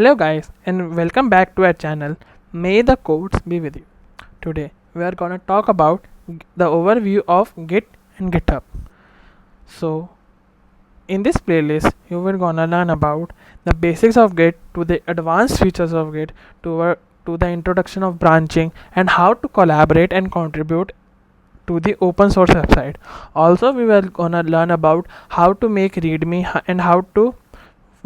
Hello guys and welcome back to our channel. May the codes be with you. Today we are gonna talk about the overview of Git and GitHub. So in this playlist you will gonna learn about the basics of Git to the advanced features of Git to the introduction of branching and how to collaborate and contribute to the open source website. Also we were gonna learn about how to make readme and how to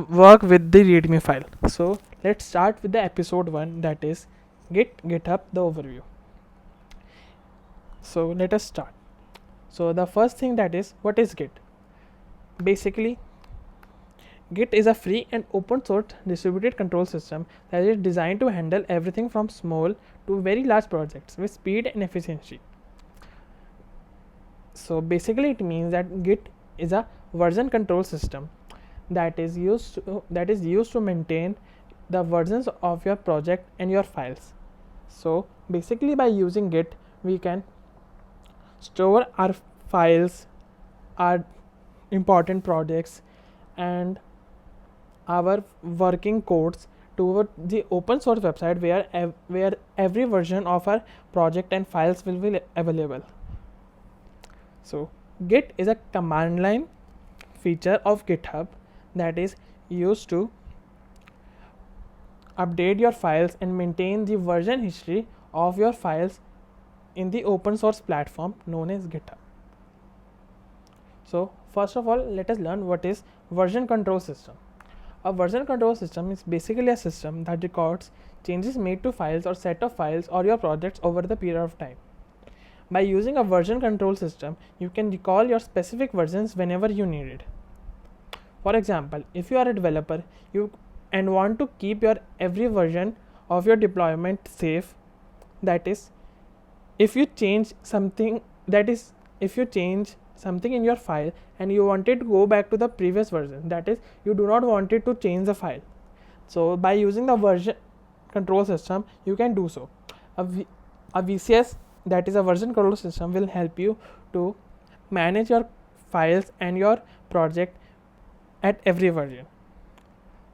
work with the readme file. So let's start with the episode 1, that is GitHub the overview. So let us start. So the first thing, that is, what is Git? Basically, Git is a free and open source distributed control system that is designed to handle everything from small to very large projects with speed and efficiency. So basically it means that Git is a version control system that is used to maintain the versions of your project and your files. So basically by using Git we can store our files, our important projects and our working codes to the open source website where every version of our project and files will be available. So Git is a command line feature of GitHub that is used to update your files and maintain the version history of your files in the open source platform known as GitHub. So first of all, let us learn what is version control system. A version control system is basically a system that records changes made to files or set of files or your projects over the period of time. By using a version control system, you can recall your specific versions whenever you need it. For example, if you are a developer and want to keep your every version of your deployment safe, that is, if you change something in your file and you wanted to go back to the previous version, that is, you do not want it to change the file. So by using the version control system, you can do so. A VCS, that is a version control system, will help you to manage your files and your project at every version.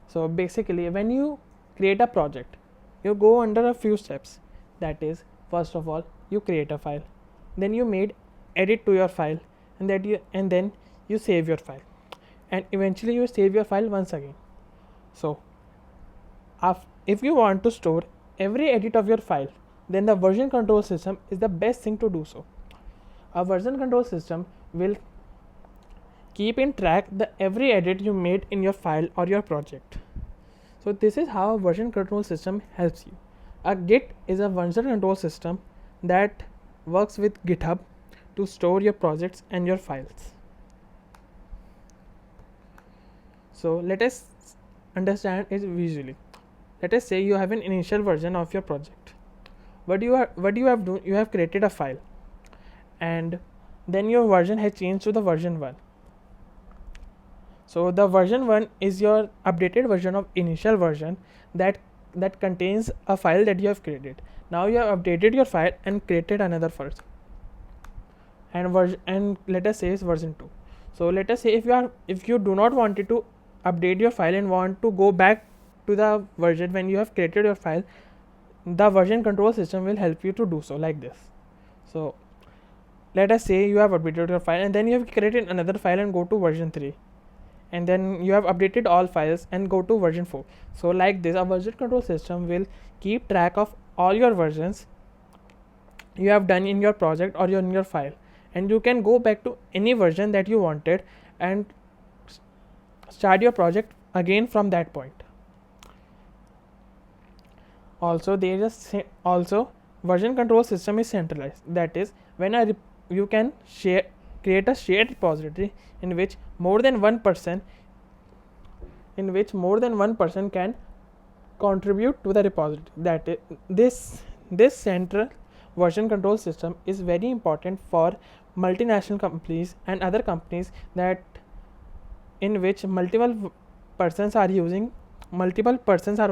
So basically when you create a project, you go under a few steps. That is, first of all, you create a file, then you made edit to your file, and then you save your file, and eventually you save your file once again. So if you want to store every edit of your file, then the version control system is the best thing to do so. A version control system will keep in track the every edit you made in your file or your project. So this is how a version control system helps you. A Git is a version control system that works with GitHub to store your projects and your files. So let us understand it visually. Let us say you have an initial version of your project. What you have done, you have created a file, and then your version has changed to the version 1. So the version 1 is your updated version of initial version that contains a file that you have created. Now you have updated your file and created another version, and let us say it's version 2. So let us say if you do not want it to update your file and want to go back to the version when you have created your file, the version control system will help you to do so, like this. So let us say you have updated your file and then you have created another file and go to version 3, and then you have updated all files and go to version 4. So like this, a version control system will keep track of all your versions you have done in your project or in your file, and you can go back to any version that you wanted and start your project again from that point. Also version control system is centralized. That is, when you can create a shared repository in which more than one person can contribute to the repository. That is, this central version control system is very important for multinational companies and other companies in which multiple persons are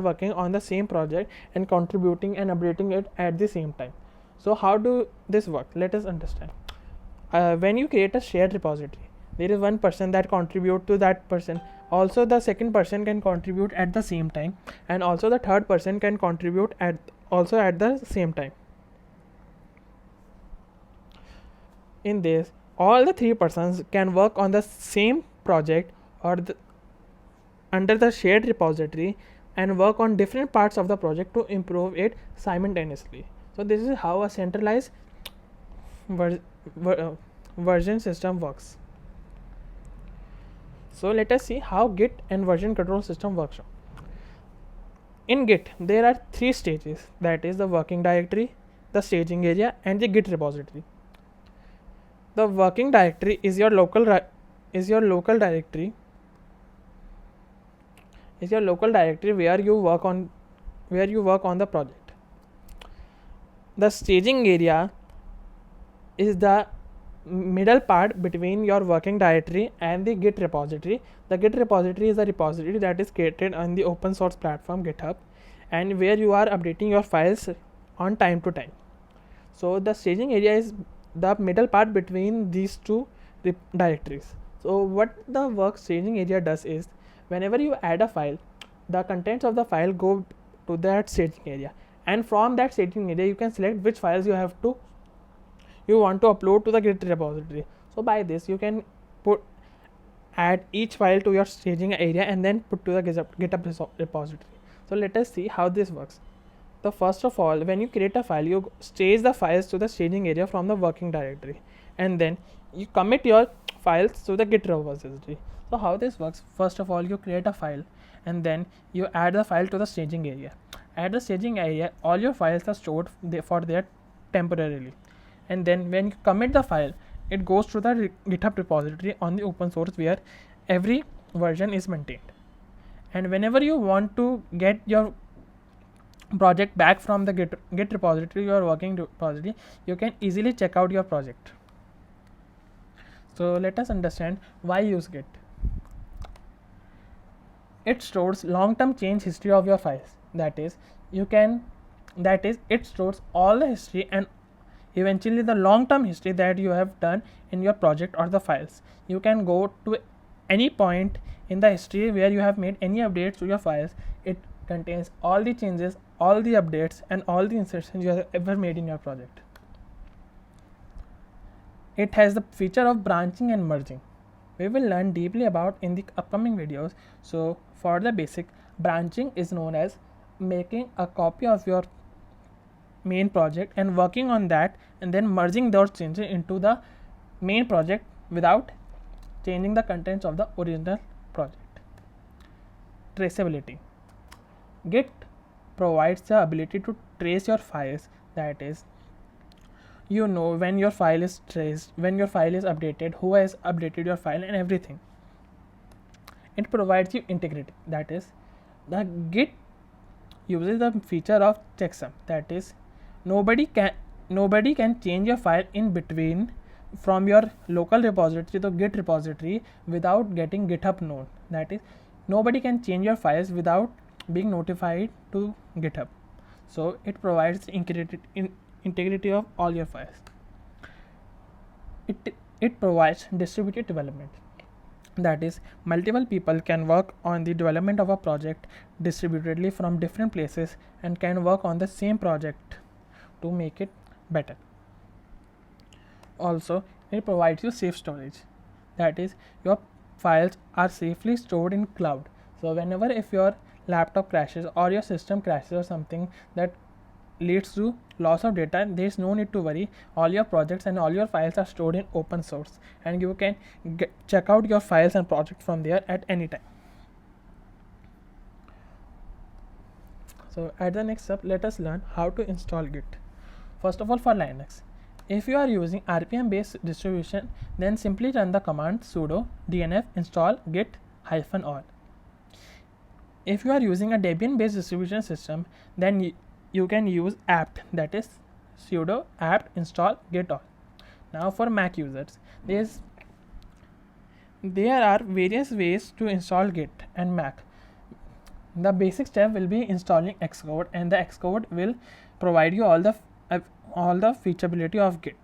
working on the same project and contributing and updating it at the same time. So how do this work? Let us understand. When you create a shared repository, there is one person that contribute to that person, also the second person can contribute at the same time, and also the third person can contribute at the same time. In this, all the three persons can work on the same project or under the shared repository and work on different parts of the project to improve it simultaneously. So this is how a centralized version system works. So let us see how Git and version control system works. In Git, there are three stages, that is the working directory, the staging area, and the Git repository. The working directory is your local directory where you work on the project. The staging area is the middle part between your working directory and the Git repository. The Git repository is a repository that is created on the open source platform GitHub, and where you are updating your files on time to time. So the staging area is the middle part between these two directories. So what the work staging area does is, whenever you add a file, the contents of the file go to that staging area, and from that staging area you can select which files you want to upload to the Git repository. So by this you can add each file to your staging area and then put to the GitHub repository. So let us see how this works. So first of all, when you create a file, you stage the files to the staging area from the working directory, and then you commit your files to the Git repository. So how this works, first of all you create a file and then you add the file to the staging area. At the staging area, all your files are stored for there temporarily, and then when you commit the file, it goes to the GitHub repository on the open source where every version is maintained. And whenever you want to get your project back from the Git repository, your working repository, you can easily check out your project. So let us understand why use Git. It stores long-term change history of your files. That is, it stores all the history and eventually the long-term history that you have done in your project or the files. You can go to any point in the history where you have made any updates to your files. It contains all the changes, all the updates, and all the insertions you have ever made in your project. It has the feature of branching and merging. We will learn deeply about in the upcoming videos. So for the basic, branching is known as making a copy of your main project and working on that, and then merging those changes into the main project without changing the contents of the original project. Traceability. Git provides the ability to trace your files. That is, you know when your file is traced, when your file is updated, who has updated your file, and everything. It provides you integrity. That is, the Git uses the feature of checksum. That is, nobody can change your file in between from your local repository to Git repository without getting GitHub known. That is, nobody can change your files without being notified to GitHub. So it provides integrity of all your files. It provides distributed development. That is, multiple people can work on the development of a project distributedly from different places and can work on the same project to make it better. Also, it provides you safe storage. That is, your files are safely stored in cloud. So whenever if your laptop crashes or your system crashes or something that leads to loss of data, there is no need to worry. All your projects and all your files are stored in open source, and you can check out your files and projects from there at any time. So at the next step, let us learn how to install Git. First of all, for Linux, if you are using RPM based distribution, then simply run the command sudo dnf install git -all. If you are using a Debian based distribution system, then you can use apt, that is sudo apt install git all. Now for Mac users, there are various ways to install Git and Mac. The basic step will be installing Xcode, and the Xcode will provide you all the featureability of Git.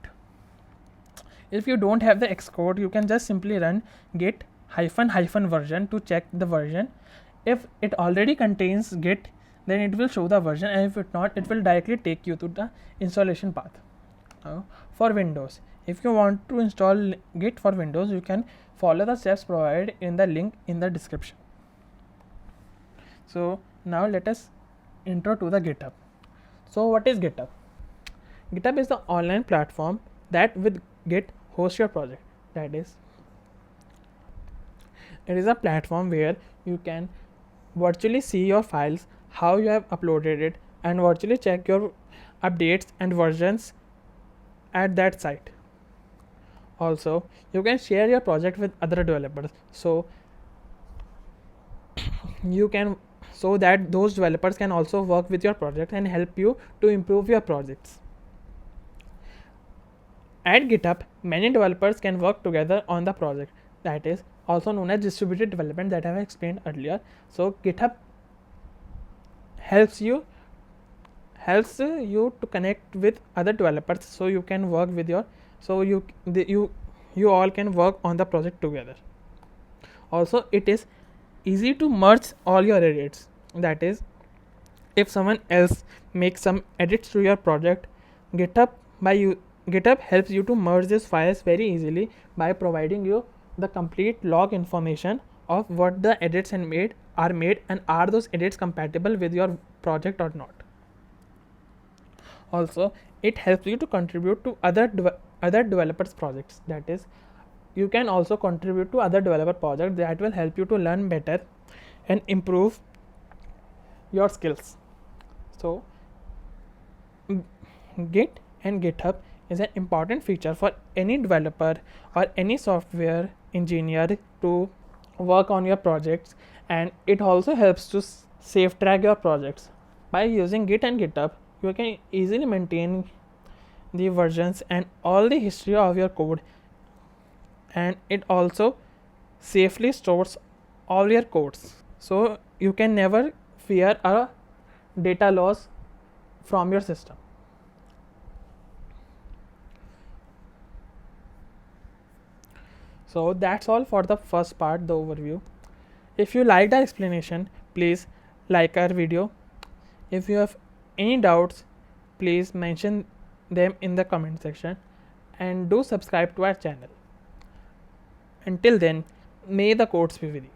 If you don't have the Xcode, you can just simply run git -- version to check the version. If it already contains git, then it will show the version, and if it not, it will directly take you to the installation path. For Windows, if you want to install git for Windows, you can follow the steps provided in the link in the description. So now let us intro to the GitHub. So what is GitHub? GitHub is the online platform that with Git hosts your project. That is, it is a platform where you can virtually see your files, how you have uploaded it, and virtually check your updates and versions at that site. Also, you can share your project with other developers, so that those developers can also work with your project and help you to improve your projects. At GitHub, many developers can work together on the project. That is also known as distributed development that I have explained earlier. So GitHub helps you to connect with other developers, so you can work with you all can work on the project together. Also, it is easy to merge all your edits. That is, if someone else makes some edits to your project, GitHub helps you to merge these files very easily by providing you the complete log information of what the edits are made and are those edits compatible with your project or not. Also, it helps you to contribute to other developers' projects. That is, you can also contribute to other developer projects that will help you to learn better and improve your skills. So Git and GitHub is an important feature for any developer or any software engineer to work on your projects, and it also helps to safe track your projects. By using Git and GitHub, you can easily maintain the versions and all the history of your code, and it also safely stores all your codes, so you can never fear a data loss from your system. So that's all for the first part, the overview. If you liked our explanation, please like our video. If you have any doubts, please mention them in the comment section, and do subscribe to our channel. Until then, may the codes be with you.